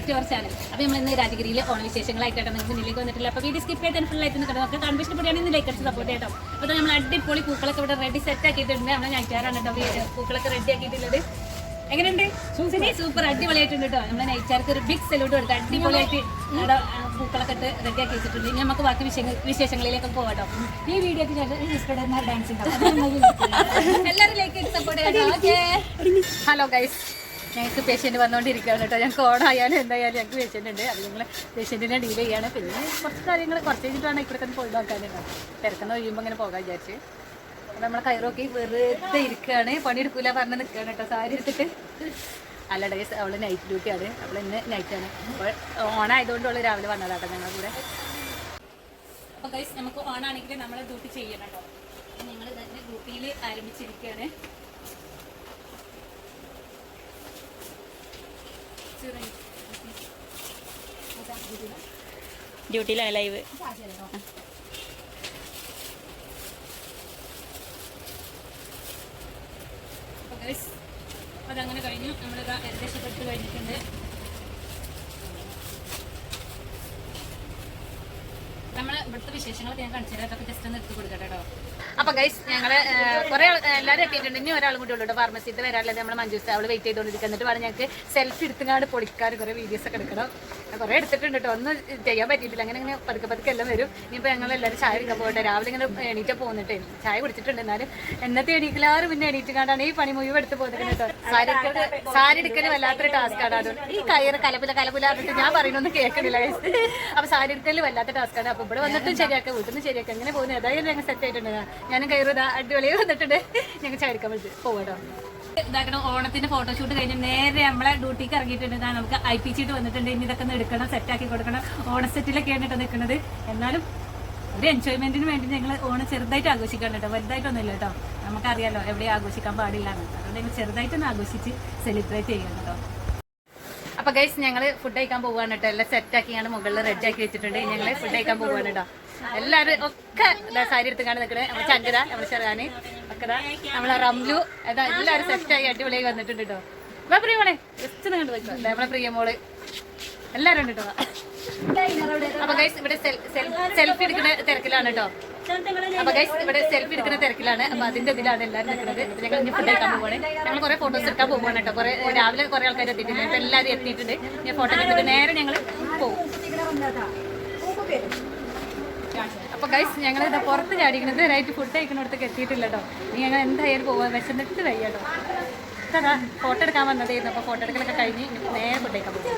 Back to our channel. അപ്പോൾ നമ്മൾ ഇന്ന് രാജഗിരിയിലെ ഓണവിശേഷങ്ങളായിട്ടാണ് നിങ്ങൾക്ക് മുന്നിലേക്ക് വന്നിട്ടില്ല. അപ്പോൾ വീഡിയോ സ്കിപ്പ് ചെയ്ത് ഫുള്ളായിട്ട് നിൽക്കണം. നമുക്ക് കാണുമ്പോൾ ഇഷ്ടപ്പെടുകയാണെങ്കിൽ ഇന്ന് ലൈക്ക് അടിച്ച് സപ്പോർട്ട് ചെയ്യട്ടോ. അപ്പോൾ നമ്മൾ അടിപൊളി പൂക്കളൊക്കെ ഇവിടെ റെഡി സെറ്റ് ആക്കിയിട്ടുണ്ട്. നമ്മൾ നൈറ്റാറാണ് കേട്ടോ പൂക്കളൊക്കെ റെഡി ആക്കിയിട്ടുള്ളത്. എങ്ങനെയുണ്ട്? സൂപ്പർ അടിപൊളിയായിട്ടുണ്ട് കേട്ടോ. നമ്മൾ നൈറ്റാർക്ക് ഒരു ബിഗ് സല്യൂട്ട് കൊടുത്ത് അടിപൊളിയായിട്ട് ഇവിടെ പൂക്കളൊക്കെ ഇട്ട് റെഡി ആക്കി വെച്ചിട്ടുണ്ട്. ഇനി നമുക്ക് ബാക്കി വിശേഷങ്ങളിലേക്ക് പോകാട്ടോ. ഈ വീഡിയോക്ക് ഇഷ്ടപ്പെടുന്ന ഡാൻസ് ഉണ്ടാവും. എല്ലാവരും ലൈക്ക് ചെയ്ത് സപ്പോർട്ട് ചെയ്യട്ടോ. ഹലോ ഗൈസ്, ഞങ്ങൾക്ക് പേഷ്യൻറ്റ് വന്നുകൊണ്ടിരിക്കുകയാണ് കേട്ടോ. ഞങ്ങൾക്ക് ഓണായാലും എന്തായാലും ഞങ്ങൾക്ക് പേഷ്യൻ്റ് ഉണ്ട്. അത് ഞങ്ങൾ പേഷ്യൻറ്റിനെ ഡീൽ ചെയ്യാണ്. പിന്നെ കുറച്ച് കാര്യങ്ങൾ കുറച്ച് കഴിഞ്ഞിട്ടാണ് ഇപ്പോഴത്തെ പോയി നോക്കാനുണ്ടോ. തിരക്കുന്ന കഴിയുമ്പോൾ ഇങ്ങനെ പോകാൻ വിചാരിച്ച്. അപ്പോൾ നമ്മളെ കയറൊക്കെ വെറുതെ ഇരിക്കുകയാണ്. പണിയെടുക്കില്ല പറഞ്ഞ് നിൽക്കുകയാണ് കേട്ടോ. സാരി എടുത്തിട്ട് അല്ല ഡേയ്സ് അവൾ നൈറ്റ് ഡ്യൂട്ടിയാണ്. അവൾ ഇന്ന് നൈറ്റാണ്. അപ്പോൾ ഓണായതുകൊണ്ട് അവൾ രാവിലെ വന്നതാട്ടോ ഞങ്ങളുടെ കൂടെ. അപ്പോൾ ഗൈസ് നമുക്ക് ഓണാണെങ്കിൽ നമ്മൾ ഡ്യൂട്ടി ചെയ്യണം കേട്ടോ. ഞങ്ങൾ തന്നെ ഡ്യൂട്ടിയിൽ ആരംഭിച്ചിരിക്കുകയാണ്. ഡ്യൂട്ടിയിലാണ് ലൈവ്. അതങ്ങനെ കഴിഞ്ഞു. നമ്മളിത് ഏകദേശം എടുത്ത് കഴിഞ്ഞിട്ടുണ്ട്. നമ്മൾ ഇവിടുത്തെ വിശേഷങ്ങളൊക്കെ ഞാൻ കാണിച്ചു തരാം. അതൊക്കെ ജസ്റ്റ് ഒന്ന് എടുത്ത് കൊടുക്കട്ടെ കേട്ടോ. അപ്പോൾ ഗൈസ് ഞങ്ങൾ കുറേ എല്ലാവരും എത്തിയിട്ടുണ്ട്. ഇനി ഒരാളും കൂടി ഉള്ളൂ ഫാർമസിയിൽ വരാനുള്ളത്. നമ്മൾ മഞ്ജുസ് അവൾ വെയിറ്റ് ചെയ്തുകൊണ്ടിരിക്കുക. എന്നിട്ട് വേണം ഞങ്ങൾക്ക് സെൽഫി എടുത്തുങ്ങാണ്ട് പൊളിക്കാൻ കുറേ വീഡിയോസ് ഒക്കെ എടുക്കണം. കുറേ എടുത്തിട്ടുണ്ട് കേട്ടോ. ഒന്നും ചെയ്യാൻ പറ്റിയിട്ടില്ല. അങ്ങനെ ഇങ്ങനെ പതുക്കെ എല്ലാം വരും. ഇനിയിപ്പോൾ ഞങ്ങൾ എല്ലാവരും ചായ കുടിക്കാൻ പോകട്ടെ. രാവിലെ ഇങ്ങനെ എണീറ്റ് പോകുന്നിട്ട് ചായ കുടിച്ചിട്ടുണ്ട്. എന്നാലും എന്നത്തെ എണീക്കലാറ് പിന്നെ എണീറ്റുകൊണ്ടാണ് ഈ പണി മുഴുവൻ എടുത്ത് പോകുന്നത് കേട്ടോ. സാരി എടുക്കൽ വല്ലാത്തൊരു ടാസ്ക്കാണ്. അതുകൊണ്ട് ഈ കയറ് കലപുലാറിട്ട് ഞാൻ പറയുന്നൊന്നും കേൾക്കണില്ല ഗൈസ്. അപ്പോൾ സാരി എടുക്കൽ വല്ലാത്ത ടാസ്ക്കാണ്. അപ്പോൾ ഇവിടെ വന്നിട്ടും ശരിയാക്കുക, വീട്ടിൽ നിന്ന് ശരിയാക്കുക. അങ്ങനെ പോകുന്നത് ഏതായാലും ഞങ്ങൾ സെറ്റ് ആയിട്ടുണ്ട്. ഞാനും കയറുക അടിപൊളി വന്നിട്ടുണ്ട്. ഞങ്ങൾ ചായ എടുക്കാൻ വിളിച്ച് പോകട്ടോ. ഇതാക്കണം. ഓണത്തിന്റെ ഫോട്ടോഷൂട്ട് കഴിഞ്ഞ് നേരെ നമ്മളെ ഡ്യൂട്ടിക്ക് ഇറങ്ങിയിട്ടുണ്ട്. നമുക്ക് IPC വന്നിട്ടുണ്ട്. ഇനി ഇതൊക്കെ ഒന്ന് എടുക്കണം, സെറ്റാക്കി കൊടുക്കണം. ഓണസെറ്റിലൊക്കെയാണ് കേട്ടോ നിൽക്കുന്നത്. എന്നാലും ഒരു എൻജോയ്മെന്റിന് വേണ്ടി ഞങ്ങൾ ഓണം ചെറുതായിട്ട് ആഘോഷിക്കാൻ കേട്ടോ. വലുതായിട്ടൊന്നുമില്ല കേട്ടോ. നമുക്കറിയാലോ എവിടെ ആഘോഷിക്കാൻ പാടില്ലാന്ന്. അതുകൊണ്ട് ഞങ്ങൾ ചെറുതായിട്ടൊന്ന് ആഘോഷിച്ച് സെലിബ്രേറ്റ് ചെയ്യണം കേട്ടോ. അപ്പൊ ഗൈസ് ഞങ്ങൾ ഫുഡ് കഴിക്കാൻ പോവാണ് കേട്ടോ. എല്ലാം സെറ്റാക്കിയാണ് മുകളിൽ റെഡി ആക്കി വെച്ചിട്ടുണ്ട്. ഞങ്ങൾ ഫുഡ് കഴിക്കാൻ പോവാണ് കേട്ടോ. എല്ലാവരും ഒക്കെ സാരി എടുത്തുകൊണ്ട് നിൽക്കണേ. നമ്മൾ ചങ്കര, നമ്മൾ ചെറുകാന് ഒക്കെ നമ്മളെ റംലു അതാ എല്ലാവരും സെറ്റായി അടിപൊളിയായി വന്നിട്ടുണ്ട് കേട്ടോ. അപ്പൊ പ്രിയമോളെ ജസ്റ്റ് കണ്ടു വെച്ചോ. നമ്മളെ പ്രിയമോള് എല്ലാവരും ഉണ്ട് കേട്ടോ. അപ്പൊ ഗൈസ് ഇവിടെ സെൽഫി എടുക്കുന്ന തിരക്കിലാണ് കേട്ടോ. അപ്പൊ ഗൈസ് ഇവിടെ സെൽഫി എടുക്കുന്ന തിരക്കിലാണ്. അപ്പൊ അതിന്റെ ഇതിലാണ് എല്ലാവരും നിൽക്കുന്നത്. ഞങ്ങൾ ഇനി ഫുഡ് കഴിക്കാൻ പോവാണ്. ഞങ്ങൾ കുറെ ഫോട്ടോസ് എടുക്കാൻ പോവാണ് കേട്ടോ. കുറെ രാവിലെ കുറെ ആൾക്കാർ എത്തിയിട്ടുണ്ട്. ഇപ്പൊ എല്ലാവരും എത്തിയിട്ടുണ്ട്. ഞാൻ ഫോട്ടോ എടുത്തിട്ട് നേരെ ഞങ്ങൾ പോകും. അപ്പൊ ഗൈസ് ഞങ്ങൾ ഇതാ പുറത്ത് ചാടിക്കുന്നത് റൈറ്റ് ഫുഡ് കഴിക്കുന്നിടത്തേക്ക് എത്തിയിട്ടില്ല കേട്ടോ. ഇനി ഞങ്ങൾ എന്തായാലും പോവാൻ വിശന്നിട്ട് കഴിയാട്ടോ. അതാ ഫോട്ടോ എടുക്കാൻ വന്നതായിരുന്നു. അപ്പൊ ഫോട്ടോ എടുക്കലൊക്കെ കഴിഞ്ഞ് നേരെ ഫുഡ് കഴിക്കാൻ പോകും.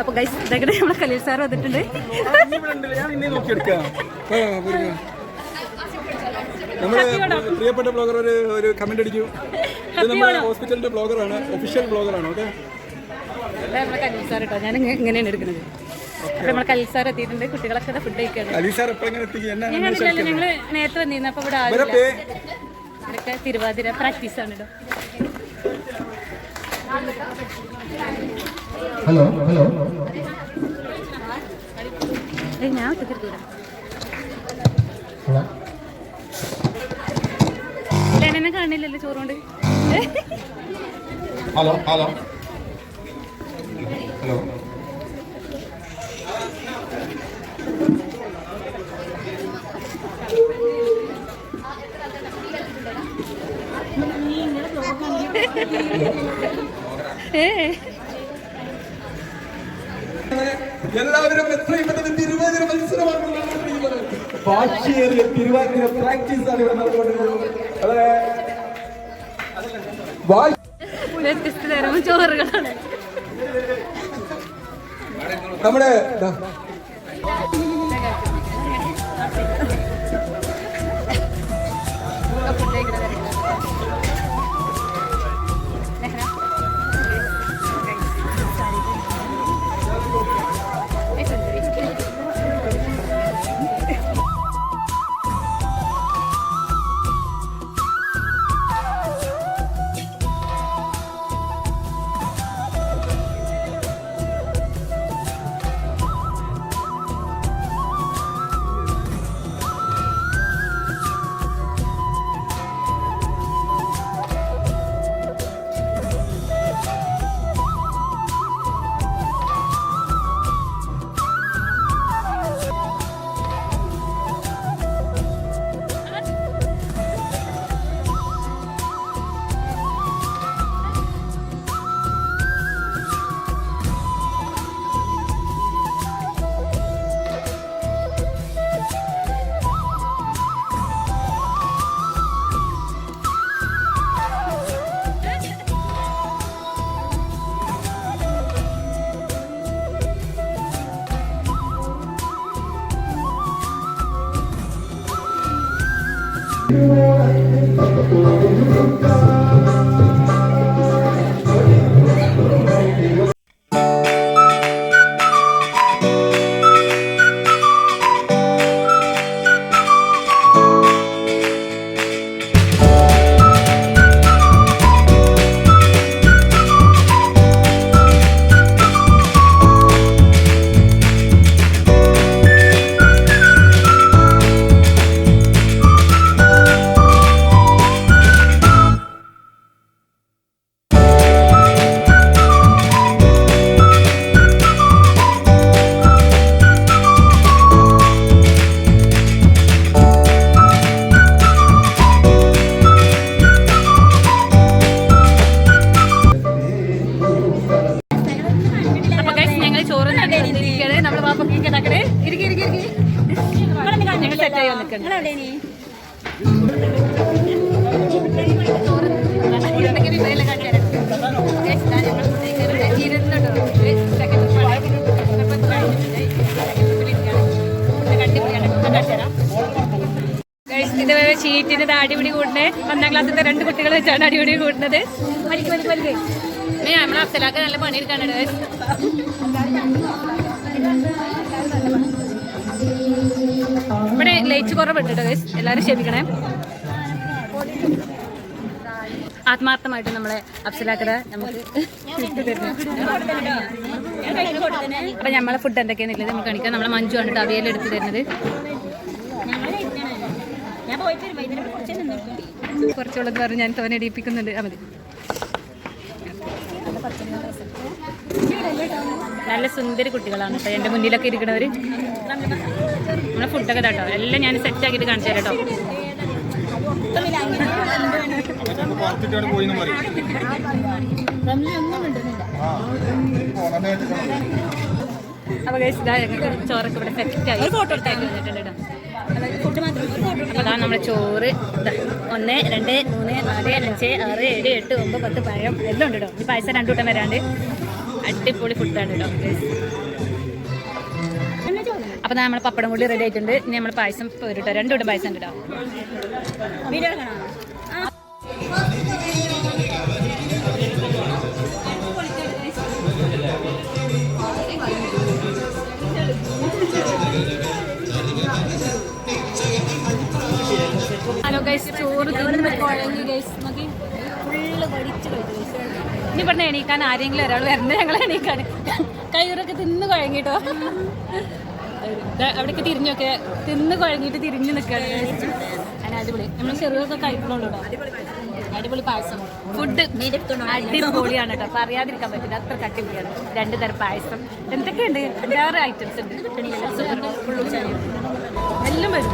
അപ്പൊ ഗൈസ് ഇതൊക്കെ നമ്മളെ കലീൽ സാർ വന്നിട്ടുണ്ട്. നമ്മുടെ പ്രിയപ്പെട്ട ബ്ലോഗർ ഒരു കമന്റ് അടിക്കൂ. ഇത് നമ്മുടെ ഹോസ്പിറ്റലിന്റെ ബ്ലോഗറാണ്, ഒഫീഷ്യൽ ബ്ലോഗറാണ്. ഓക്കെ, നമ്മളെ കലീൽ സാർ കേട്ടോ. ഞാൻ ഇങ്ങനെയാണ് എടുക്കുന്നത്. അപ്പൊ നമ്മളെ കലീൽ സാർ എത്തിയിട്ടുണ്ട്. കുട്ടികളൊക്കെ ഫുഡ് കഴിക്കുകയാണ്. ഞങ്ങള് നേരത്തെ വന്നിരുന്നു. അപ്പൊ ഇവിടെ ഇവിടെയൊക്കെ തിരുവാതിര പ്രാക്ടീസ് ആണ് കേട്ടോ. ഹലോ ഹലോ ഞാൻ ഒറ്റക്കിരുത്തൂല. എന്നെ കാണില്ലല്ലോ ചോറുകൊണ്ട്. ഹലോ ഹലോ ഹലോ എല്ലാവരും എത്രയും പെട്ടെന്ന് തിരുവാതിര മത്സരമാണ് ഭാഷയേറിയ തിരുവാതിര പ്രാക്ടീസ് ആണ് ഇവിടെ നടന്നുകൊണ്ടിരുന്നത്. വ്യത്യസ്ത തരം ചോറുകളാണ് നമ്മുടെ ഇതുവരെ ഷീറ്റിന് അടിപിടി കൂടുന്നത് 1ാം ക്ലാസ്സിലത്തെ 2 കുട്ടികൾ വെച്ചാണ് അടിപിടി കൂടുന്നത്. നമ്മളെ അഫ്സലാക്ക് നല്ല പണിയെടുക്കാനുണ്ട്. ഇവിടെ ലൈറ്റ് കുറവുണ്ട് കേട്ടോ, എല്ലാവരും ക്ഷമിക്കണേ. ആത്മാർത്ഥമായിട്ട് നമ്മളെ അഫ്സലാക്കത നമുക്ക് അപ്പൊ നമ്മളെ ഫുഡ് എന്തൊക്കെയാണെന്നുള്ളത് നമുക്ക് കാണിക്കാം. നമ്മളെ മഞ്ജു ആണ് അവിയൽ എടുത്ത് തരുന്നത്. കുറച്ചുള്ളത് പറഞ്ഞ് ഞാൻ തോനെ ഇടിപ്പിക്കുന്നുണ്ട്. മതി, നല്ല സുന്ദരി കുട്ടികളാണ് കേട്ടോ എൻ്റെ മുന്നിലൊക്കെ ഇരിക്കണവർ. നമ്മളെ ഫുഡൊക്കെ കേട്ടോ എല്ലാം ഞാൻ സെറ്റ് ആക്കിയിട്ട് കാണിച്ചു തരാം കേട്ടോ. അപ്പൊ ചോറൊക്കെ ഇവിടെ സെറ്റായി ഫോട്ടോ എടുത്താക്കി വന്നിട്ടുണ്ട് കേട്ടോ. അപ്പോൾ അതാണ് നമ്മുടെ ചോറ്. 1, 2, 3, 4, 5, 6, 7, 8, 9, 10 പഴം എല്ലാം ഉണ്ട് കേട്ടോ. ഈ പായസം 2 കൂട്ടം വരാണ്ട് അടിപൊളി ഫുഡാണ് കേട്ടോ. അപ്പോൾ നമ്മൾ പപ്പടം കൂടി റെഡി ആയിട്ടുണ്ട്. ഇനി നമ്മൾ പായസം പോരും കേട്ടോ. 2 കൂട്ടം പായസം ഉണ്ട് കേട്ടോ. ഹലോ ഗൈസ്, ചോറ് തിന്ന് കുഴങ്ങി ഗൈസ്. നോക്കി ഫുള്ള് പഠിച്ചു കഴിച്ചു. ഇനി പറഞ്ഞ എണീക്കാൻ ആരെങ്കിലും ഒരാൾ വരണ്ടേ ഞങ്ങൾ എണീക്കാൻ. കയ്യൂറൊക്കെ തിന്ന് കുഴങ്ങിട്ടോ. അവിടേക്ക് തിരിഞ്ഞൊക്കെ തിന്ന് കുഴങ്ങിയിട്ട് തിരിഞ്ഞ് നിൽക്കുകയാണ്. അതിന് അടിപൊളി. നമ്മൾ ചെറുതൊക്കെ കഴിക്കണുള്ളൂ കേട്ടോ. അടിപൊളി പായസം ഫുഡ് അടിപൊളിയാണ് കേട്ടോ. പറയാതിരിക്കാൻ പറ്റില്ല, അത്ര അടിപൊളിയാണ്. 2 തരം പായസം എന്തൊക്കെയുണ്ട്, 6 ഐറ്റംസ് ഉണ്ട്. എല്ലാം വരും.